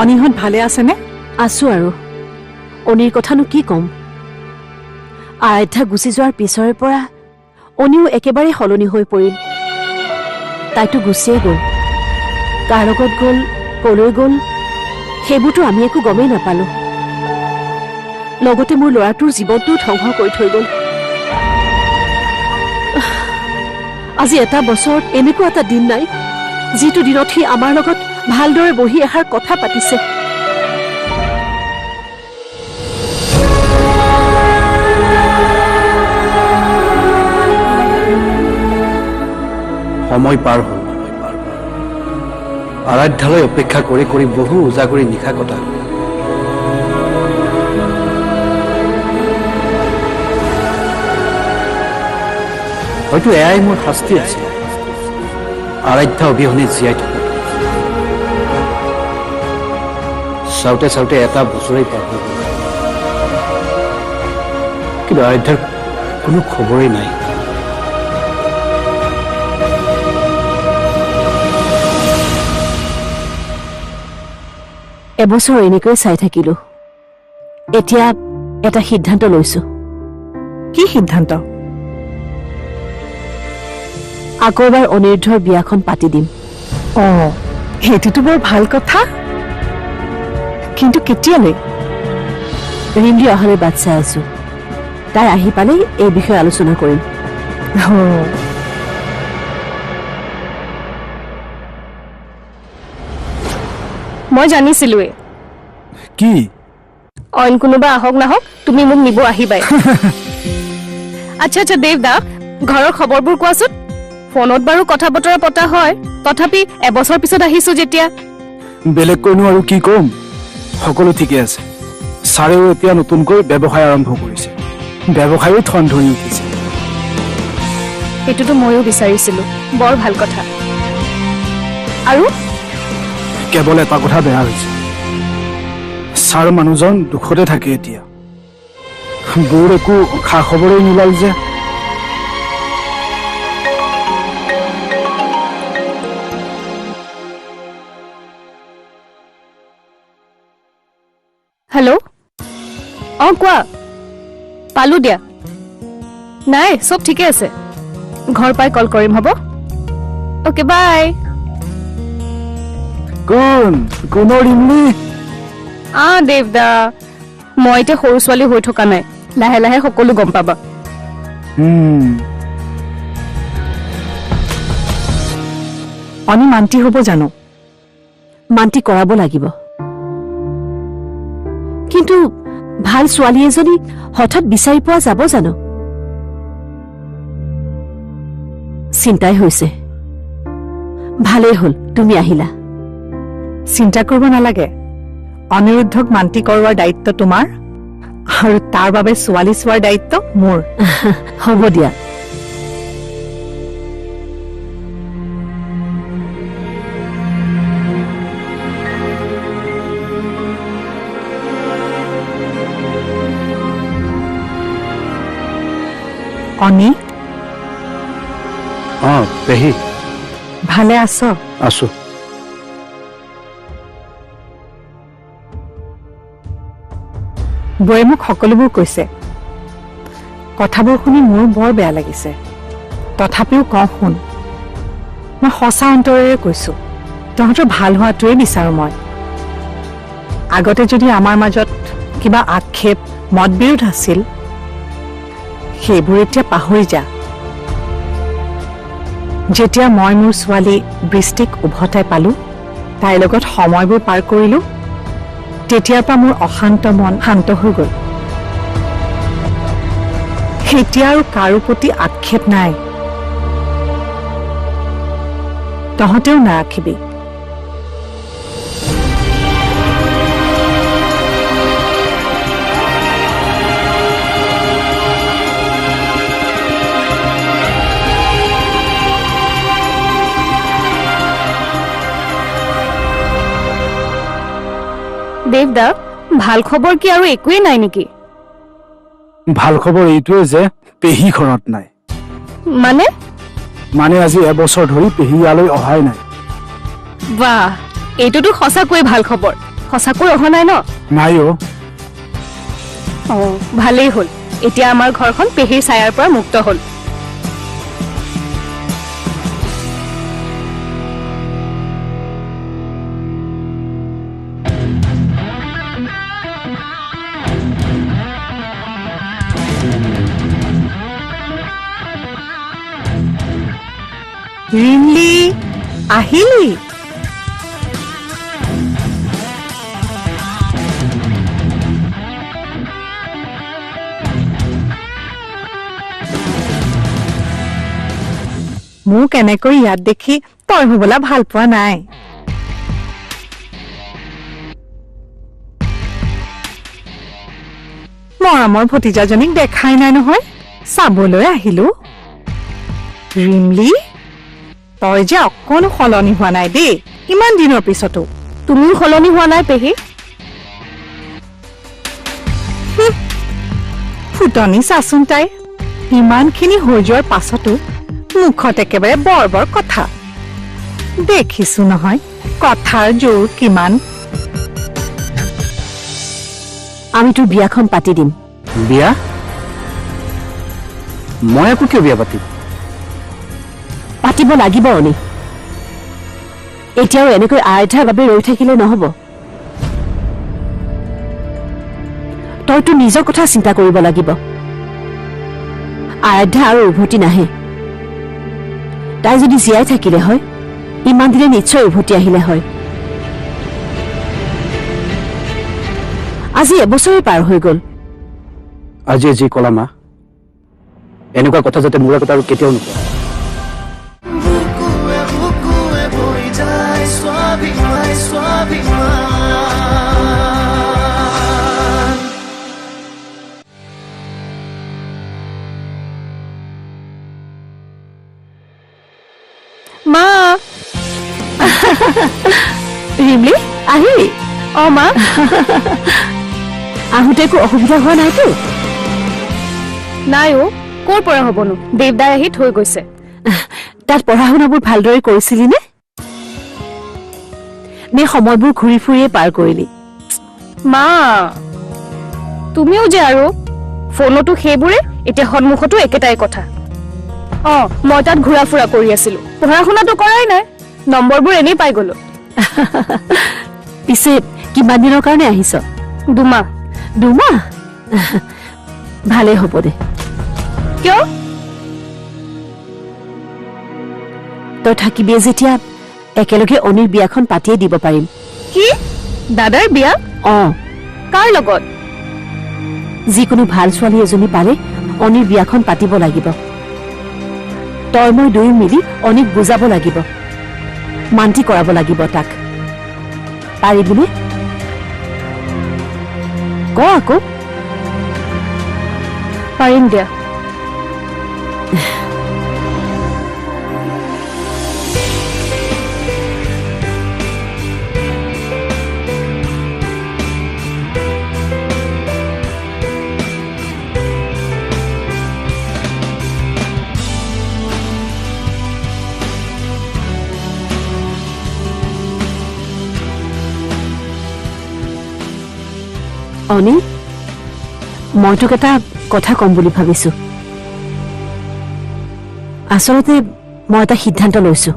অনিহঁত ভালে আছেনে? আছো আৰু অনিৰ কথানো কি ক'ম। আৰাধ্যা গুচি যোৱাৰ পিছৰে পৰা অনিও একেবাৰে সলনি হৈ পৰিল। তাইতো গুচিয়ে গ'ল, কাৰ লগত গ'ল, কলৈ গ'ল সেইবোৰতো আমি একো গমেই নাপালো। লগতে মোৰ ল'ৰাটোৰ জীৱনটোও ধ্বংস কৰি থৈ গ'ল। আজি এটা বছৰত এনেকুৱা এটা দিন নাই যিটো দিনত সি আমাৰ লগত ভালদৰে বহি এষাৰ কথা পাতিছে। সময় পাৰ হ'ল। আৰাধ্যালৈ অপেক্ষা কৰি কৰি বহু উজাগৰি নিশা কটা। হয়তো এয়াই মোৰ শাস্তি আছিল, আৰাধ্যা অবিহনে জীয়াই থকা। চাওঁতে চাওঁতে এটা বছৰেই পাৰ হৈ গ'ল, কিন্তু আৰাধ্যাৰ কোনো খবৰেই নাই। এবছৰ এনেকৈ চাই থাকিলো। এতিয়া এটা সিদ্ধান্ত লৈছো। কি সিদ্ধান্ত? আকৌ এবাৰ অনিৰুদ্ধৰ বিয়াখন পাতি দিম। সেইটোতো বৰ ভাল কথা, কিন্তু কেতিয়ালৈ? ৰিমলি অহালৈ বাট চাই আছো। তাই আহি পালেই এই বিষয়ে আলোচনা কৰিম। মই জানিছিলোৱে। কি? অইন কোনোবা আহক নাহক তুমি মোক নিব আহিবাই। আচ্ছা আচ্ছা দেৱ দা, ঘৰৰ খবৰবোৰ কোৱাচোন। ফোনত বাৰু কথা বতৰা পতা হয়, তথাপি এবছৰ পিছত আহিছো যেতিয়া। বেলেগ কৈনো আৰু কি ক'ম, সকলো ঠিকে আছে। ছাৰেও এতিয়া নতুনকৈ ব্যৱসায় আৰম্ভ কৰিছে, ব্যৱসায়ো ঠন ধৰি উঠিছে। সেইটোতো ময়ো বিচাৰিছিলো, বৰ ভাল কথা। আৰু কেৱল এটা কথা বেয়া হৈছে, ছাৰ মানুহজন দুখতে থাকে এতিয়া। বৌৰ একো খা খবৰেই নোলাল যে। হেল্ল', কোৱা। পালো দিয়া। নাই, চব ঠিকে আছে। ঘৰ পাই কল কৰিম, হ'ব? অ'কে, বাই। কোনৰ ৰিমলি? দেৱদা, মই এতিয়া সৰু ছোৱালী হৈ থকা নাই, লাহে লাহে সকলো গম পাবা। অনি মান্তি হ'ব জানো? মান্তি কৰাব লাগিব, কিন্তু ভাল ছোৱালী এজনী হঠাৎ বিচাৰি পোৱা যাব জানো? চিন্তাই হৈছে। ভালেই হ'ল তুমি আহিলা। চিন্তা কৰিব নালাগে, অনিৰুদ্ধক মান্তি কৰোৱাৰ দায়িত্ব তোমাৰ, আৰু তাৰ বাবে ছোৱালী চোৱাৰ দায়িত্ব মোৰ। হ'ব দিয়া। অনি, পেহী ভালে আছ? আছো। বৌয়ে মোক সকলোবোৰ কৈছে। কথাবোৰ শুনি মোৰ বৰ বেয়া লাগিছে, তথাপিও কওঁ শুন। মই সঁচা অন্তৰেৰে কৈছো, তহঁতৰ ভাল হোৱাটোৱে বিচাৰো মই। আগতে যদি আমাৰ মাজত কিবা আক্ষেপ মতবিৰোধ আছিল, সেইবোৰ এতিয়া পাহৰি যা। যেতিয়া মই মোৰ ছোৱালী বৃষ্টিক উভতাই পালো, তাইৰ লগত সময়বোৰ পাৰ কৰিলো, তেতিয়াৰ পৰা মোৰ অশান্ত মন শান্ত হৈ গ'ল। এতিয়া আৰু কাৰো প্ৰতি আক্ষেপ নাই। তহঁতেও নাৰাখিবি। দেৱদা, ভাল খবৰ কি আৰু একোৱেই নাই নেকি? ভাল খবৰ এইটোৱে যে পেহী ঘৰত নাই। মানে আজি এবছৰ ধৰি পেহী ইয়ালৈ অহাই নাই। বাহ, এইটোতো সঁচাকৈয়ে ভাল খবৰ। সঁচাকৈ অহা নাই ন? নাই অ'। অঁ ভালেই হ'ল, এতিয়া আমাৰ ঘৰখন পেহীৰ ছায়াৰ পৰা মুক্ত হ'ল। ৰিমলি আহিলি? মোক এনেকৈ ইয়াত দেখি তই হবলা ভাল পোৱা নাই। মৰমৰ ভতিজাজনীক দেখাই নাই নহয়, চাবলৈ আহিলো। ৰিমলি, তই যে অকণো সলনি হোৱা নাই দেই, ইমান দিনৰ পিছতো। তুমিও সলনি হোৱা নাই পেহী। ফুটনি চাচোন তাই, ইমানখিনি হৈ যোৱাৰ পাছতো মুখত একেবাৰে বৰ বৰ কথা। দেখিছো নহয় কথাৰ জোৰ কিমান। আমি তোৰ বিয়াখন পাতি দিম। বিয়া? মই আকৌ কিয় বিয়া পাতিম? পাতিব লাগিব অনি। এতিয়াও এনেকৈ আইধাৰ বাবে ৰৈ থাকিলে নহব। তইতো নিজৰ কথা চিন্তা কৰিব লাগিব। আৰাধ্যা আৰু উভতি নাহে। তাই যদি জীয়াই থাকিলে হয়, ইমান দিনে নিশ্চয় উভতি আহিলে হয়। আজি এবছৰে পাৰ হৈ গল। আজি যি কলা মা, এনেকুৱা কথা যাতে মোৰ আগত আৰু কেতিয়াও নোকোৱা। মা ৰিমলি আহিলি? অঁ মা। আহোঁতে একো অসুবিধা হোৱা নাইতো? নাই অ', ক'ৰ পৰা হ'বনো, দেৱদাই আহি থৈ গৈছে। তাত পঢ়া শুনাবোৰ ভালদৰে কৰিছিলি নে? নে সময়বোৰ ঘূৰি ফুৰিয়ে পাৰ কৰিলি? মা তুমিও যে আৰু ফোনতো সেইবোৰে, এতিয়া সন্মুখতো একেটাই কথা। অঁ মই তাত ঘূৰা ফুৰা কৰি আছিলো, পঢ়া শুনাটো কৰাই নাই, নম্বৰবোৰ এনেই পাই গলো। পিছে কিমান দিনৰ কাৰণে আহিছ? 2 মাহ। 2 মাহ? ভালেই হ'ব দে। কিয়? তই থাকিবি যেতিয়া একেলগে অনিৰ বিয়াখন পাতিয়ে দিব পাৰিম। কি? দাদাৰ বিয়া? অঁ। কাৰ লগত? যিকোনো ভাল ছোৱালী এজনী পালে অনিৰ বিয়াখন পাতিব লাগিব। তই মই দুয়ো মিলি অনিক বুজাব লাগিব, মান্তি কৰাব লাগিব তাক। পাৰিবিনে? ক আকৌ। পাৰিম দিয়া। অনি, মই তোক এটা কথা কম বুলি ভাবিছো। আচলতে মই এটা সিদ্ধান্ত লৈছো।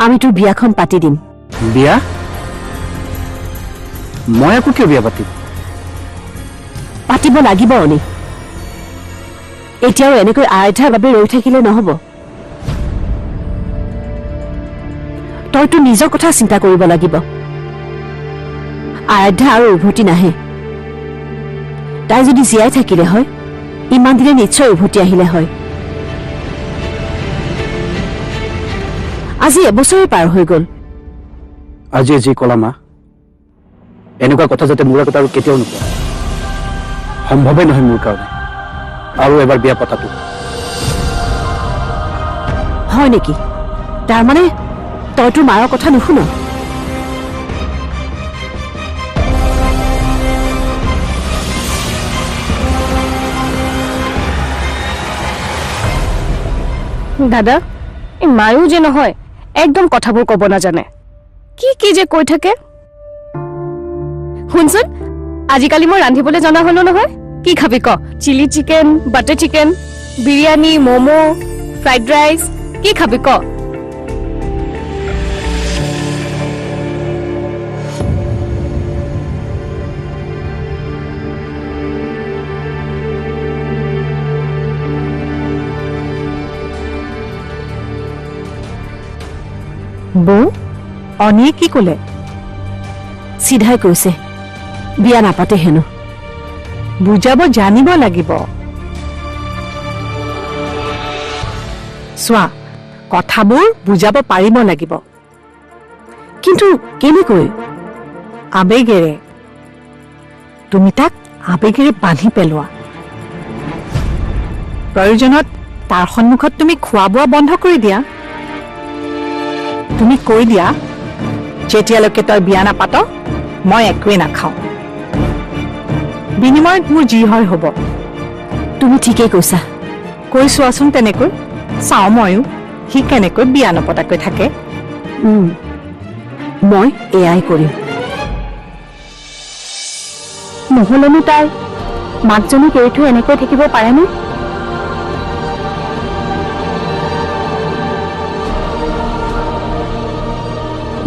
আমি তোৰ বিয়াখন পাতি দিম। বিয়া? মই আকৌ কিয় বিয়া পাতিম? পাতিব লাগিব অনি। এতিয়াও এনেকৈ আইধাৰ বাবে ৰৈ থাকিলে নহব। তইতো নিজৰ কথা চিন্তা কৰিব লাগিব। আৰাধ্যা আৰু উভতি নাহে। তাই যদি জীয়াই থাকিলে হয়, ইমান দিনে নিশ্চয় উভতি আহিলে হয়। আজি এবছৰে পাৰ হৈ গল। আজি যি কলা মা, এনেকুৱা কথা যাতে মোৰ আগত আৰু কেতিয়াও নোকোৱা। সম্ভৱেই নহয় মোৰ কাৰণে আৰু এবাৰ বিয়া পতাটো। হয় নেকি? তাৰমানে তই তোৰ মাৰৰ কথা নুশুন? দাদা, এই মায়ো যে নহয়, একদম কথাবোৰ ক'ব নাজানে কি কি যে কৈ থাকে শুনচোন আজিকালি মই ৰান্ধিবলৈ জনা হলো নহয় কি খাবি ক chilli chicken butter chicken biryani momo' fried rice কি খাবি ক বৌ অনিয়ে কি ক'লে চিধাই কৈছে বিয়া নাপাতে হেনো বুজাব জানিব লাগিব চোৱা কথাবোৰ বুজাব পাৰিব লাগিব কিন্তু কেনেকৈ আবেগেৰে তুমি তাক আবেগেৰে বান্ধি পেলোৱা প্ৰয়োজনত তাৰ সন্মুখত তুমি খোৱা বোৱা বন্ধ কৰি দিয়া তুমি কৈ দিয়া যেতিয়ালৈকে তই বিয়া নাপাত মই একোৱেই নাখাওঁ বিনিময়ত মোৰ যি হয় হ'ব তুমি ঠিকেই কৈছা কৈ চোৱাচোন তেনেকৈ চাওঁ ময়ো সি কেনেকৈ বিয়া নপতাকৈ থাকে মই এয়াই কৰিম নহ'লেনো তাই মাকজনীক এৰি থৈ এনেকৈ থাকিব পাৰেনে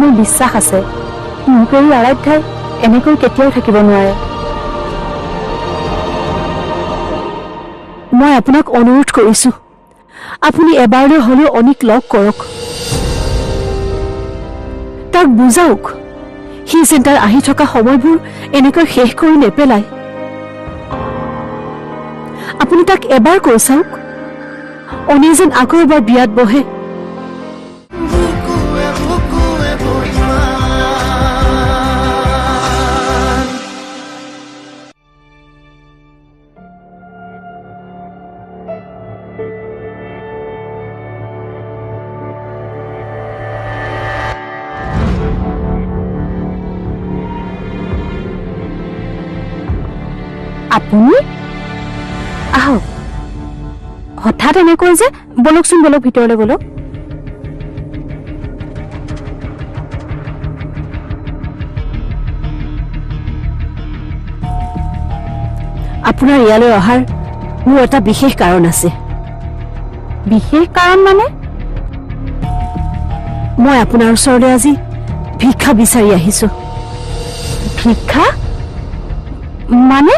মোৰ বিশ্বাস আছে মোক এৰি আৰাধ্যাই এনেকৈ কেতিয়াও থাকিব নোৱাৰে মই আপোনাক অনুৰোধ কৰিছো আপুনি এবাৰলৈ হ'লেও অনিক লগ কৰক তাক বুজাওক সি যেন তাৰ আহি থকা সময়বোৰ এনেকৈ শেষ কৰি নেপেলায় আপুনি তাক এবাৰ কৈ চাওক অনিয়ে যেন আকৌ এবাৰ বিয়াত বহে আপুনি আহক হঠাৎ এনেকৈ যে বলকচোন বলক ভিতৰলৈ বলক আপোনাৰ ইয়ালৈ অহাৰ মোৰ এটা বিশেষ কাৰণ আছে বিশেষ কাৰণ মানে মই আপোনাৰ ওচৰলৈ আজি ভিক্ষা বিচাৰি আহিছো ভিক্ষা মানে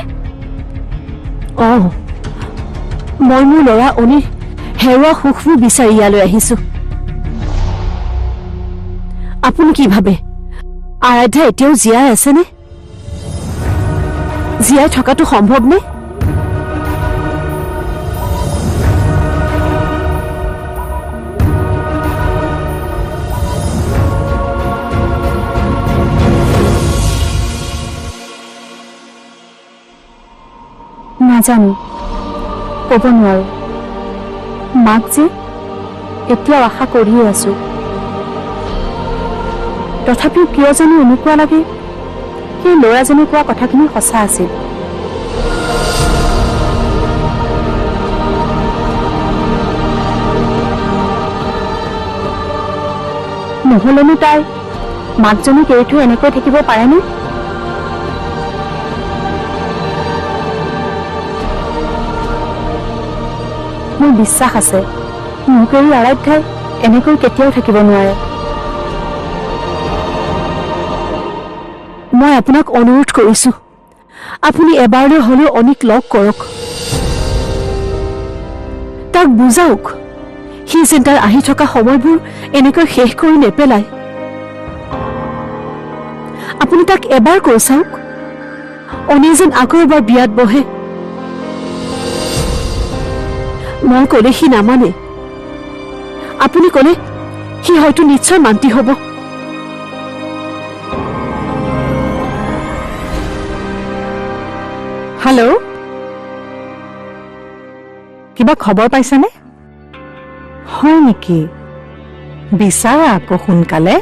মই মোৰ ল'ৰা অনিৰ হেৰুৱা সুখবোৰ বিচাৰি ইয়ালৈ আহিছো আপুনি কি ভাবে আৰাধ্যা এতিয়াও জীয়াই আছেনে জীয়াই থকাটো সম্ভৱ নে নাজানো ক'ব নোৱাৰো মাক যে এতিয়াও আশা কৰিয়ে আছো তথাপিও কিয় জানো এনেকুৱা লাগে সেই ল'ৰাজনে কোৱা কথাখিনি সঁচা আছিল নহ'লেনো তাই মাকজনীক এৰি থৈ এনেকৈ থাকিব পাৰেনে মোৰ বিশ্বাস আছে মোক এৰি আৰাধ্যাই এনেকৈ কেতিয়াও থাকিব নোৱাৰে মই আপোনাক অনুৰোধ কৰিছো আপুনি এবাৰলৈ হ'লেও অনিক লগ কৰক তাক বুজাওক সি যেন তাৰ আহি থকা সময়বোৰ এনেকৈ শেষ কৰি নেপেলায় আপুনি তাক এবাৰ কৈ চাওক অনিয়ে যেন আকৌ এবাৰ বিয়াত বহে মই ক'লে সি নামানে আপুনি ক'লে সি হয়তো নিশ্চয় মান্তি হ'ব হেল্ল' কিবা খবৰ পাইছানে হয় নেকি বিচাৰা আকৌ সোনকালে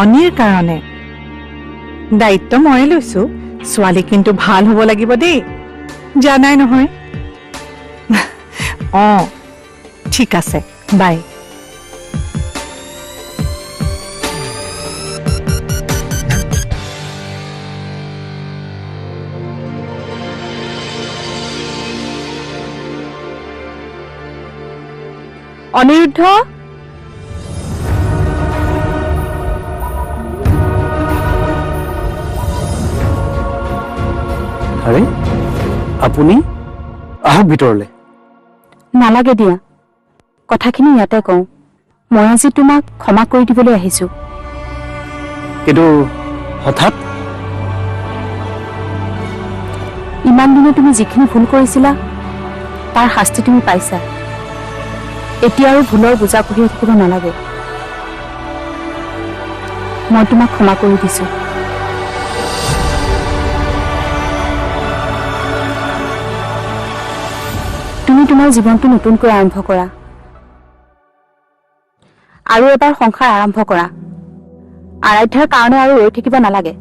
অনিৰ কাৰণে দায়িত্ব ময়ে লৈছো ছোৱালী কিন্তু ভাল হ'ব লাগিব দেই জানাই নহয় ঠিক আছে বাই অনিৰুদ্ধ, আৰে আপুনি আহক ভিতৰলৈ। নালাগে দিয়া, কথাখিনি ইয়াতে কওঁ। মই আজি তোমাক ক্ষমা কৰি দিবলৈ আহিছো। কিন্তু হঠাৎ ইমান দিনে তুমি যিখিনি ভুল কৰিছিলা তাৰ শাস্তি তুমি পাইছা। এতিয়া আৰু ভুলৰ বোজা কঢ়িয়াই থাকিব নালাগে। মই তোমাক ক্ষমা কৰি দিছো। তুমি তোমাৰ জীৱনটো নতুনকৈ আৰম্ভ কৰা, আৰু এবাৰ সংসাৰ আৰম্ভ কৰা। আৰাধ্যাৰ কাৰণে আৰু ৰৈ থাকিব নালাগে।